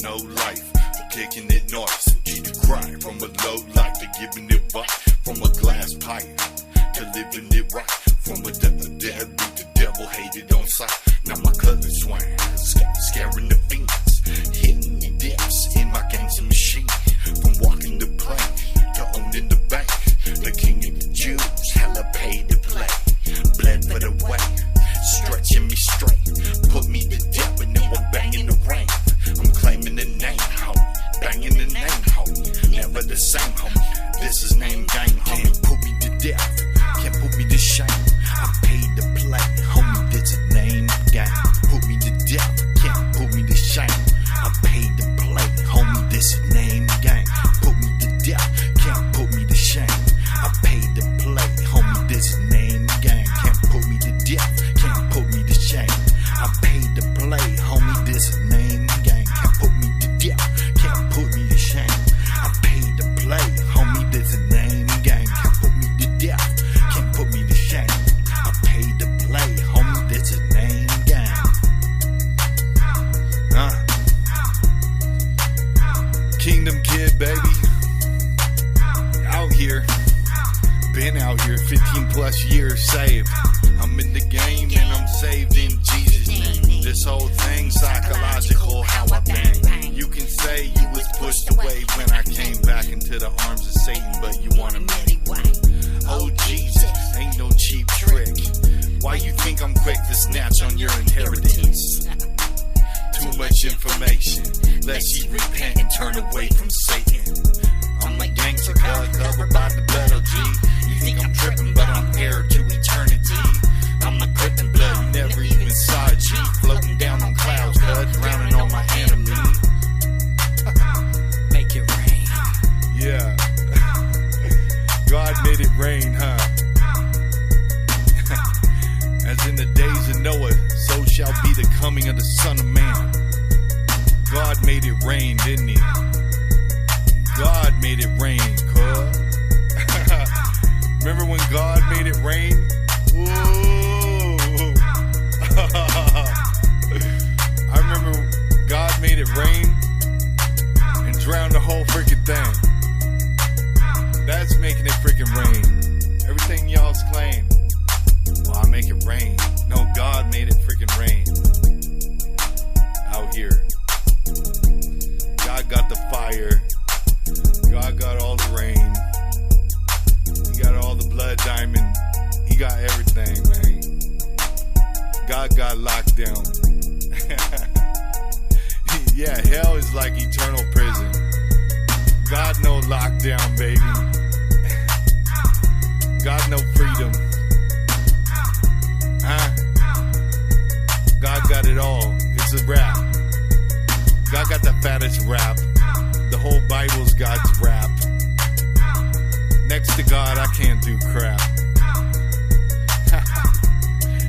no life, kicking it noise. G to cry from a low life to giving it right. From a glass pipe to living it right. From a deadbeat the devil hated on sight. Now my cousin swine, scaring the fiends, hitting the depths in my gangster machine. From walking the plank to owning the bank, the king of the Jews, hella paid to play. Bled for the way, stretching me straight, put me to death, and then we're banging the rain. I'm claiming the name, homie, banging the name, homie, never the same, homie. This is name gang, homie. Can't put me to death, can't put me to shame. I paid to play, homie, this is name gang. Put me to death, can't put me to shame. I paid to play, homie, this is name gang. Put me to death, can't put me to shame. I paid to play, homie, this is name gang. Can't put me to death, can't put me to shame. I paid to play, homie, this is name gang. Can't put me to death, can't put me to shame. I paid to play, homie, this is name gang. Can't put me to death, can't put me to shame. I paid to play, homie, this is name gang. Kingdom kid, baby. Out here. Been out here 15 plus years saved. I'm in the game and I'm saved in Jesus' name. This whole thing psychological, how I bang. You can say you was pushed away when I came back into the arms of Satan, but you want him anyway. Oh Jesus, ain't no cheap trick. Why you think I'm quick to snatch on your inheritance? Too much information, lest ye repent and turn away from Satan. I'm a gangster, covered by the blood of G. You think I'm tripping, but I'm heir to eternity. I'm a crippin' blood, you never even saw a G. Floating down on clouds, drowning on my enemy. Make it rain. Yeah. God made it rain, huh? As in the days of Noah, so shall be the coming of the Son of Man. God made it rain, didn't he? God made it rain, cuz. Remember when God made it rain? Ooh. I remember God made it rain and drowned the whole freaking thing. That's making it freaking rain. Everything y'all's claim. Well, I make it rain. No, God made it freaking rain. Out here. God got the fire. God got all the rain. He got all the blood diamond. He got everything, man. God got locked down. Yeah, hell is like eternal prison. God no lockdown, baby. God no freedom. Huh? God got it all. It's a rap. God got the fattest rap. The whole Bible's God's rap. Next to God, I can't do crap.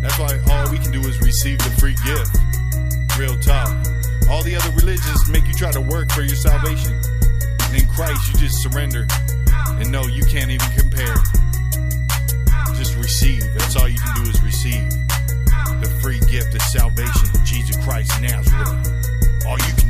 That's why all we can do is receive the free gift. Real talk. All the other religions make you try to work for your salvation. In Christ, you just surrender. And no, you can't even compare. Just receive. That's all you can do is receive. The free gift of salvation, Jesus Christ Nazareth. All you can